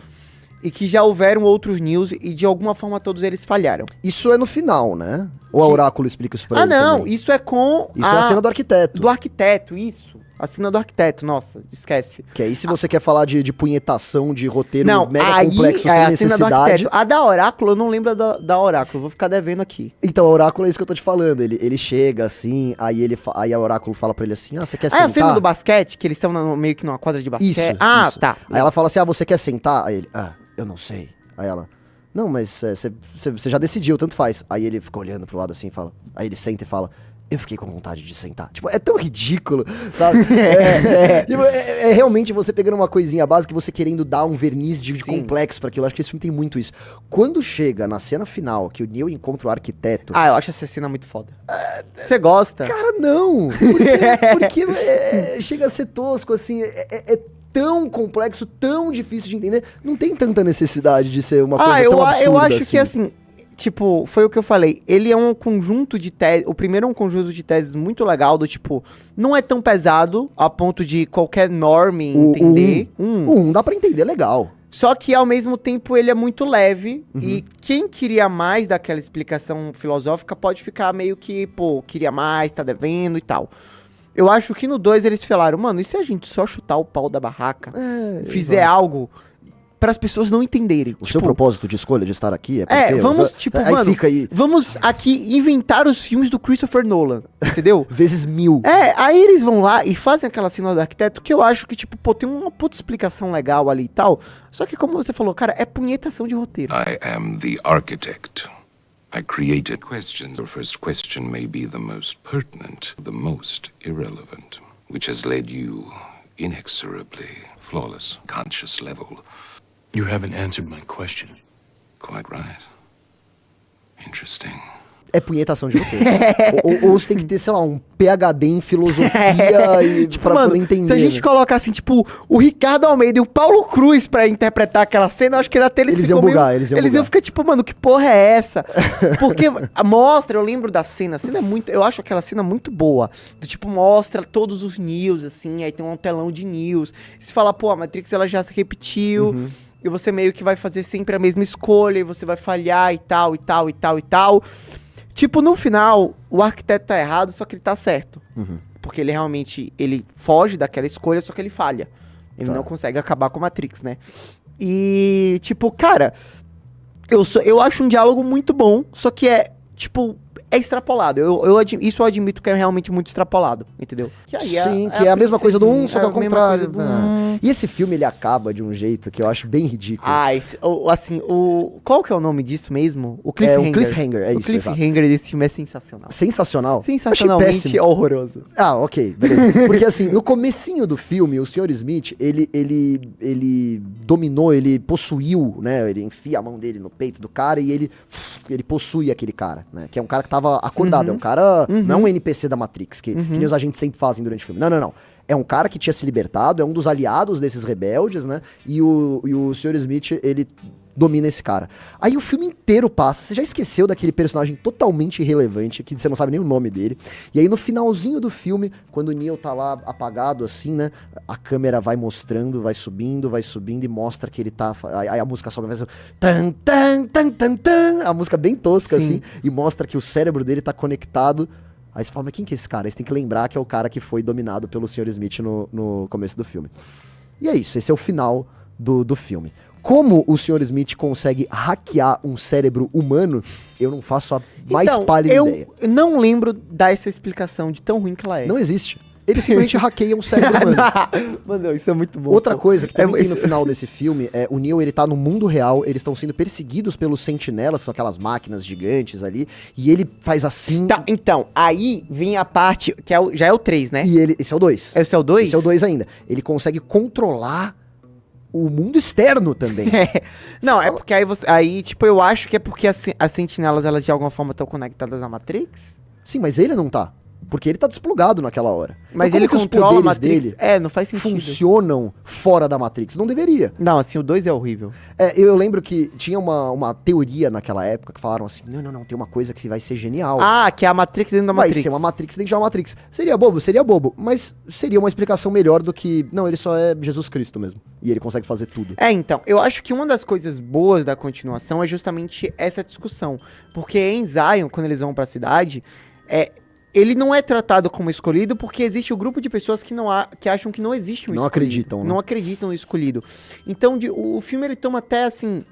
e que já houveram outros Neos e de alguma forma todos eles falharam. Isso é no final, né? Ou a Oráculo explica isso pra ele Não, também? isso é com Isso é a cena do arquiteto. do arquiteto, isso. A cena do arquiteto, nossa, esquece. Que aí se você quer falar de punhetação, de roteiro Não, mega aí complexo, é sem a cena do necessidade... arquiteto. A da Oráculo, eu não lembro da Oráculo, vou ficar devendo aqui. Então, a Oráculo é isso que eu tô te falando. Ele chega assim, aí a Oráculo fala pra ele assim: você quer Ah, sentar? a cena do basquete, que eles estão meio que numa quadra de basquete. Isso. Ah, tá. Aí ela fala assim: você quer sentar? Aí ele: eu não sei. Aí ela: não, mas você já decidiu, tanto faz. Aí ele fica olhando pro lado assim e fala. Aí ele senta e fala: eu fiquei com vontade de sentar. Tipo, é tão ridículo, sabe? Tipo, é realmente você pegando uma coisinha básica e você querendo dar um verniz de complexo pra aquilo. Acho que esse filme tem muito isso. Quando chega na cena final, que o Neo encontra o arquiteto... Ah, eu acho essa cena muito foda. Você gosta? Cara, não! Porque chega a ser tosco, assim, é tão complexo, tão difícil de entender. Não tem tanta necessidade de ser uma coisa tão absurda eu acho assim. que assim, tipo, foi o que eu falei. Ele é um conjunto de teses. O primeiro é um conjunto de teses muito legal, do tipo, não é tão pesado a ponto de qualquer norme entender. Dá pra entender, legal. Só que ao mesmo tempo ele é muito leve. E quem queria mais daquela explicação filosófica pode ficar meio que, queria mais, tá devendo e tal. Eu acho que no 2 eles falaram, mano, e se a gente só chutar o pau da barraca, fizer algo para as pessoas não entenderem? O seu propósito de escolha de estar aqui é porque... vamos, aí mano, fica aí. Vamos aqui inventar os filmes do Christopher Nolan, entendeu? Vezes 1000. Aí eles vão lá e fazem aquela cena do arquiteto que eu acho que, tipo, tem uma puta explicação legal ali e tal. Só que, como você falou, cara, é punhetação de roteiro. I am the architect. I created questions. Your first question may be the most pertinent, the most irrelevant, which has led you inexorably, flawless, conscious level. You haven't answered my question. Quite right. Interesting. É punhetação de roteiro. ou você tem que ter, sei lá, um PhD em filosofia e tipo, pra mano, poder entender. se a gente colocar assim, tipo, o Ricardo Almeida e o Paulo Cruz pra interpretar aquela cena, eu acho que até eles iam bugar, eles iam ficar tipo, mano, que porra é essa? Porque mostra, eu lembro da cena, a cena é muito, eu acho aquela cena muito boa, do tipo, mostra todos os news, assim, aí tem um telão de news, e você fala, a Matrix, ela já se repetiu, e você meio que vai fazer sempre a mesma escolha, e você vai falhar e tal, e tal, e tal, e tal. Tipo, no final, o arquiteto tá errado, só que ele tá certo. Porque ele realmente, ele foge daquela escolha, só que ele falha. Ele não consegue acabar com a Matrix, né? E, tipo, cara, eu acho um diálogo muito bom, só que tipo, é extrapolado. Isso eu admito que é realmente muito extrapolado, entendeu? Que aí Sim, que é a mesma coisa do 1, só que ao a mesma contrário. coisa do E esse filme, ele acaba de um jeito que eu acho bem ridículo. Qual que é o nome disso mesmo? O Cliffhanger. Cliffhanger. É O isso, cliffhanger desse filme é sensacional. Sensacional? Sensacionalmente Achei péssimo. horroroso. Ah, ok, beleza. Porque assim, no comecinho do filme, o Sr. Smith, ele dominou, ele possuiu, né? Ele enfia a mão dele no peito do cara e ele possui aquele cara, né? Que é um cara que tava acordado, é um cara, não é um NPC da Matrix, que nem os agentes sempre fazem durante o filme. Não. É um cara que tinha se libertado, é um dos aliados desses rebeldes, né? E o Sr. Smith, ele domina esse cara. Aí o filme inteiro passa, você já esqueceu daquele personagem totalmente irrelevante, que você não sabe nem o nome dele. E aí no finalzinho do filme, quando o Neo tá lá apagado assim, né? A câmera vai mostrando, vai subindo e mostra que ele tá... Aí a música sobe, vai tan, tan, tan, tan, tan, a música bem tosca assim, e mostra que o cérebro dele tá conectado. Aí você fala, mas quem que é esse cara? Aí você tem que lembrar que é o cara que foi dominado pelo Sr. Smith no começo do filme. E é isso, esse é o final do filme. Como o Sr. Smith consegue hackear um cérebro humano, eu não faço a mais pálida ideia. Eu não lembro dessa explicação de tão ruim que ela é. Não existe. Ele simplesmente hackeia um cérebro humano. Mano, isso é muito bom. Outra coisa que também tem no final desse filme é o Neo, ele tá no mundo real, eles estão sendo perseguidos pelos sentinelas, são aquelas máquinas gigantes ali, e ele faz assim... Tá, então, aí vem a parte, que já é o 3, né? E esse é o 2. Esse é o 2? Esse é o 2 ainda. Ele consegue controlar o mundo externo também. Não, é porque aí, tipo, eu acho que é porque as sentinelas, elas de alguma forma estão conectadas à Matrix? Sim, mas ele não tá. Porque ele tá desplugado naquela hora. Mas então, ele como que controla os a poderes Matrix. dele Não faz sentido. funcionam fora da Matrix? Não deveria. Não, assim, o 2 é horrível. Eu lembro que tinha uma teoria naquela época que falaram assim, não, tem uma coisa que vai ser genial. Ah, que é a Matrix dentro da Vai Matrix. ser uma Matrix dentro de uma Matrix. Seria bobo, mas seria uma explicação melhor do que, não, ele só é Jesus Cristo mesmo. E ele consegue fazer tudo. Então, eu acho que uma das coisas boas da continuação é justamente essa discussão. Porque em Zion, quando eles vão pra cidade, ele não é tratado como escolhido porque existe o grupo de pessoas que acham que não existe um Não escolhido. acreditam, né? Não acreditam no escolhido. Então, o filme ele toma até assim...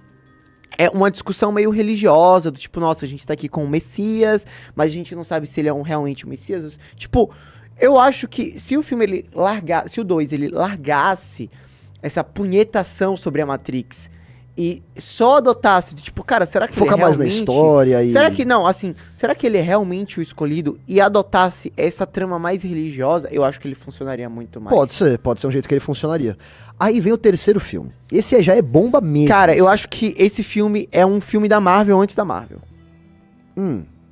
É uma discussão meio religiosa, do tipo, nossa, a gente tá aqui com o Messias, mas a gente não sabe se ele é realmente o Messias. Tipo, eu acho que se o filme ele largasse, se o 2 ele largasse essa punhetação sobre a Matrix e só adotasse, tipo, cara, será que Focar ele mais na realmente... história e... Será que, não, assim, será que ele é realmente o escolhido e adotasse essa trama mais religiosa, eu acho que ele funcionaria muito mais. Pode ser um jeito que ele funcionaria. Aí vem o terceiro filme. Esse já é bomba mesmo. Cara, eu assim. acho que esse filme é um filme da Marvel antes da Marvel.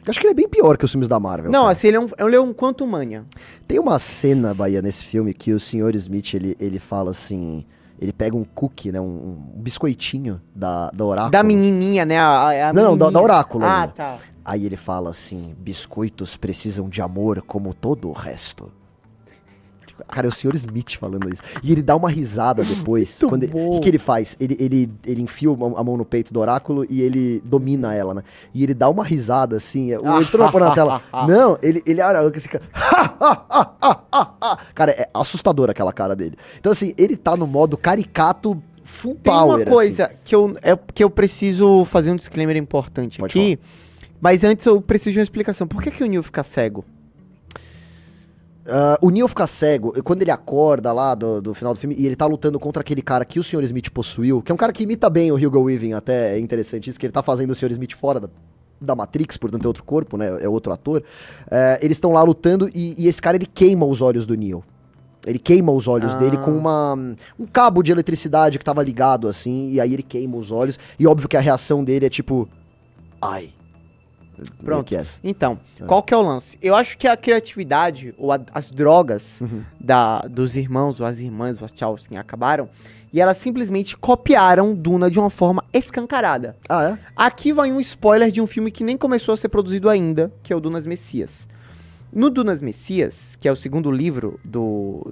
Acho que ele é bem pior que os filmes da Marvel. Não, cara. assim, ele é um Quantumania. Tem uma cena, Bahia, nesse filme que o Sr. Smith, ele fala assim... Ele pega um cookie, né? Um biscoitinho da Oráculo. Da menininha, né? A Não, menininha. da Oráculo. Ah, ainda. tá. Aí ele fala assim, biscoitos precisam de amor como todo o resto. Cara, é o Sr. Smith falando isso. E ele dá uma risada depois. Muito O que ele faz? Ele enfia a mão no peito do Oráculo e ele domina ela, né? E ele dá uma risada assim. O editor vai pôr na tela. Não, ele arranca esse cara. Cara, é assustador aquela cara dele. Então, assim, ele tá no modo caricato full Tem power. uma coisa que eu preciso fazer um disclaimer importante Pode aqui. Mas antes eu preciso de uma explicação. Por que o Neo fica cego? O Neo fica cego, quando ele acorda lá do final do filme, e ele tá lutando contra aquele cara que o Sr. Smith possuiu, que é um cara que imita bem o Hugo Weaving, até é interessante isso, que ele tá fazendo o Sr. Smith fora da Matrix, portanto é outro corpo, né, é outro ator. Eles estão lá lutando e esse cara, ele queima os olhos do Neo. Ele queima os olhos dele com um cabo de eletricidade que tava ligado assim, e aí ele queima os olhos, e óbvio que a reação dele é tipo... Ai... Pronto. Então, qual que é o lance? Eu acho que a criatividade, ou as drogas dos irmãos ou as irmãs Wachowski acabaram, e elas simplesmente copiaram Duna de uma forma escancarada. Ah, é? Aqui vai um spoiler de um filme que nem começou a ser produzido ainda, que é o Dunas Messias. No Dunas Messias, que é o segundo livro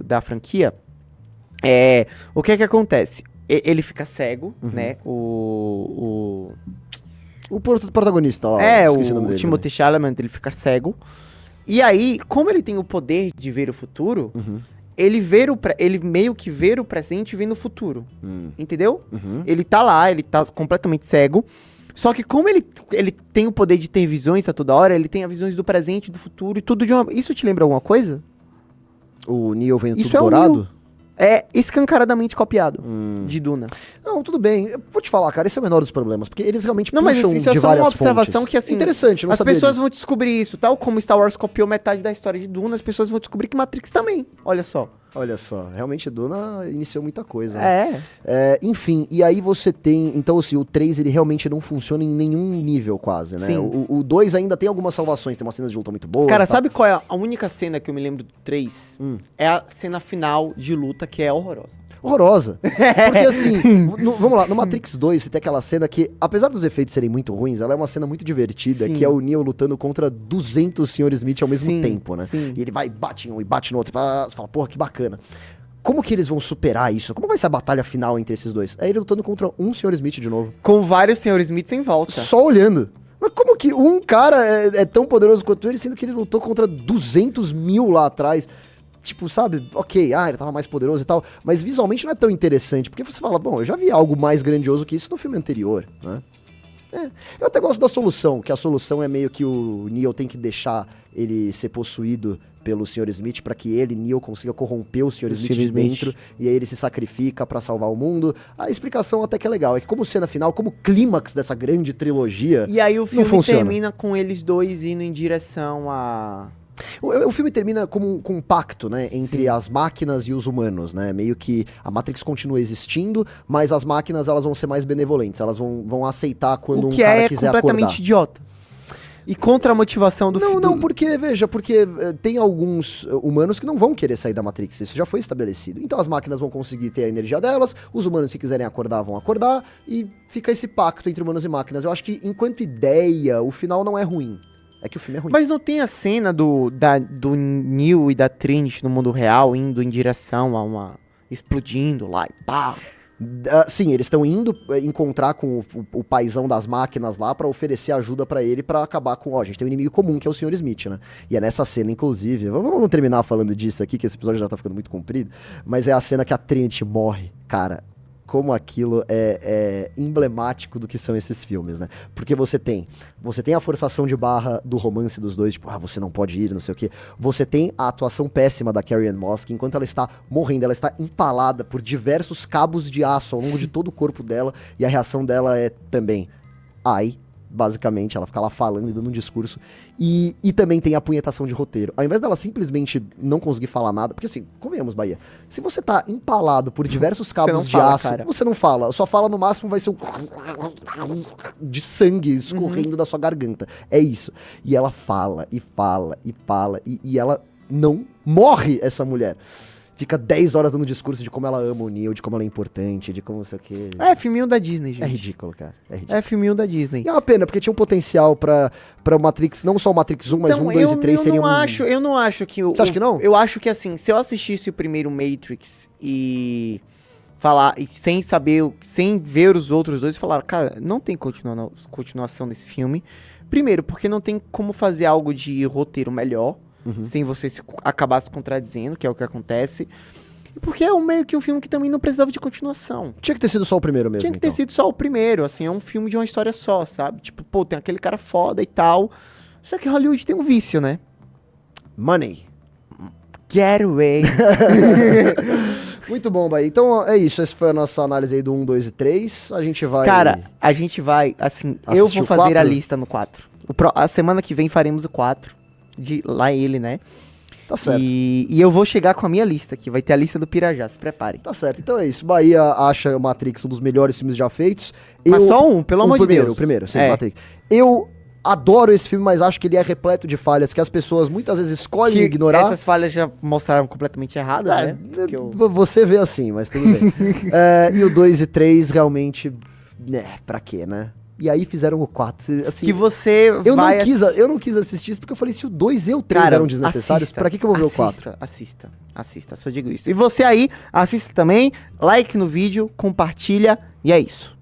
da franquia, o que acontece? Ele fica cego, né? O protagonista lá. esqueci nome O dele Timothée Chalamet, ele fica cego. E aí, como ele tem o poder de ver o futuro, ele meio que vê o presente e vê no futuro. Entendeu? Ele tá lá, ele tá completamente cego. Só que como ele tem o poder de ter visões a toda hora, ele tem as visões do presente, do futuro e tudo de uma... Isso te lembra alguma coisa? O Neo vendo Isso tudo é o dourado? Neo. É escancaradamente copiado de Duna. Não, tudo bem. Eu vou te falar, cara, esse é o menor dos problemas, porque eles realmente Não, mas puxam isso é de só uma várias observação fontes. que, assim, Interessante, não as sabia pessoas disso. vão descobrir isso, tal como Star Wars copiou metade da história de Duna, as pessoas vão descobrir que Matrix também, olha só. Olha só, realmente Duna iniciou muita coisa. Né? Enfim, e aí você tem... Então, assim, o 3, ele realmente não funciona em nenhum nível, quase, né? Sim. O 2 ainda tem algumas salvações, tem umas cenas de luta muito boas. Cara, tal. sabe qual é a única cena que eu me lembro do 3? É a cena final de luta, que é horrorosa. Horrorosa. Porque assim, vamos lá, no Matrix 2 você tem aquela cena que, apesar dos efeitos serem muito ruins, ela é uma cena muito divertida, Sim. que é o Neo lutando contra 200 Sr. Smith ao mesmo Sim, tempo, né? sim. E ele vai e bate em um e bate no outro, e você fala, porra, que bacana. Como que eles vão superar isso? Como vai ser a batalha final entre esses dois? É ele lutando contra um Sr. Smith de novo. Com vários Sr. Smiths em volta. Só olhando. Mas como que um cara é tão poderoso quanto ele, sendo que ele lutou contra 200 mil lá atrás? Tipo, sabe, ok, ele tava mais poderoso e tal, mas visualmente não é tão interessante, porque você fala, bom, eu já vi algo mais grandioso que isso no filme anterior, né? Eu até gosto da solução, que a solução é meio que o Neo tem que deixar ele ser possuído pelo Sr. Smith pra que ele, Neo, consiga corromper o Sr. Smith de dentro, e aí ele se sacrifica pra salvar o mundo. A explicação até que é legal, é que como cena final, como clímax dessa grande trilogia, E aí o filme funciona. termina com eles dois indo em direção a... O filme termina com um pacto, né, entre as máquinas e os humanos, né, meio que a Matrix continua existindo, mas as máquinas elas vão ser mais benevolentes, elas vão aceitar quando O um que cara é quiser completamente acordar. idiota. E contra a motivação do Não, porque, veja, tem alguns humanos que não vão querer sair da Matrix, isso já foi estabelecido. Então as máquinas vão conseguir ter a energia delas, os humanos, se quiserem acordar, vão acordar, e fica esse pacto entre humanos e máquinas. Eu acho que, enquanto ideia, o final não é ruim. É que o filme é ruim. Mas não tem a cena do Neo e da Trinity no mundo real indo em direção a uma... explodindo lá e pá... Sim, eles estão indo encontrar com o paizão das máquinas lá pra oferecer ajuda pra ele pra acabar com... Ó, a gente tem um inimigo comum, que é o Sr. Smith, né? E é nessa cena, inclusive... Vamos terminar falando disso aqui, que esse episódio já tá ficando muito comprido. Mas é a cena que a Trinity morre. Cara, como aquilo é emblemático do que são esses filmes, né? Porque você tem a forçação de barra do romance dos dois, tipo, você não pode ir, não sei o quê. Você tem a atuação péssima da Carrie-Anne Moss, que enquanto ela está morrendo, ela está empalada por diversos cabos de aço ao longo de todo o corpo dela, e a reação dela é também, ai... Basicamente, ela fica lá falando e dando um discurso. E também tem a punhetação de roteiro. Ao invés dela simplesmente não conseguir falar nada... Porque assim, convenhamos, Bahia. Se você tá empalado por diversos cabos de aço, cara, você não fala. Só fala, no máximo, vai ser um... de sangue escorrendo da sua garganta. É isso. E ela fala, e fala, e fala. E ela não morre, essa mulher. Fica 10 horas dando discurso de como ela ama o Neo, de como ela é importante, de como não sei o quê. É filminho da Disney, gente. É ridículo, cara. É ridículo. É filminho da Disney. E é uma pena, porque tinha um potencial pra o Matrix, não só o Matrix 1, mas Então, 1, 2 e 3 seriam... Eu não acho que... Você acha que não? Eu acho que, assim, se eu assistisse o primeiro Matrix e sem saber, sem ver os outros dois, falar, cara, não tem continuação desse filme. Primeiro, porque não tem como fazer algo de roteiro melhor, sem você acabar se contradizendo, que é o que acontece. Porque é meio que um filme que também não precisava de continuação. Tinha que ter sido só o primeiro mesmo, Tinha que ter sido só o primeiro, assim, é um filme de uma história só, sabe? Tipo, pô, tem aquele cara foda e tal. Só que Hollywood tem um vício, né? Money. Get away. Muito bom, Bahia. Então é isso, essa foi a nossa análise aí do 1, 2 e 3. A gente vai... Cara, a gente vai, assim, eu assistir vou o fazer 4? a lista no 4. A semana que vem faremos o 4. Lá ele, né? Tá certo. E eu vou chegar com a minha lista aqui. Vai ter a lista do Pirajá, se preparem. Tá certo, então é isso. Bahia acha o Matrix um dos melhores filmes já feitos. Mas só um, pelo amor de Deus. O primeiro, sim, É. Matrix. Eu adoro esse filme, mas acho que ele é repleto de falhas que as pessoas muitas vezes escolhem Que ignorar. essas falhas já mostraram completamente erradas, né? Porque Você vê assim, mas tudo bem. E o 2 e 3 realmente, pra quê, né? E aí fizeram o 4. Assim, que você eu vai... eu não quis assistir isso porque eu falei, se o 2 e o 3 Cara, eram desnecessários, pra que eu vou ver o 4? Assista, só digo isso. E você aí, assista também, like no vídeo, compartilha, e é isso.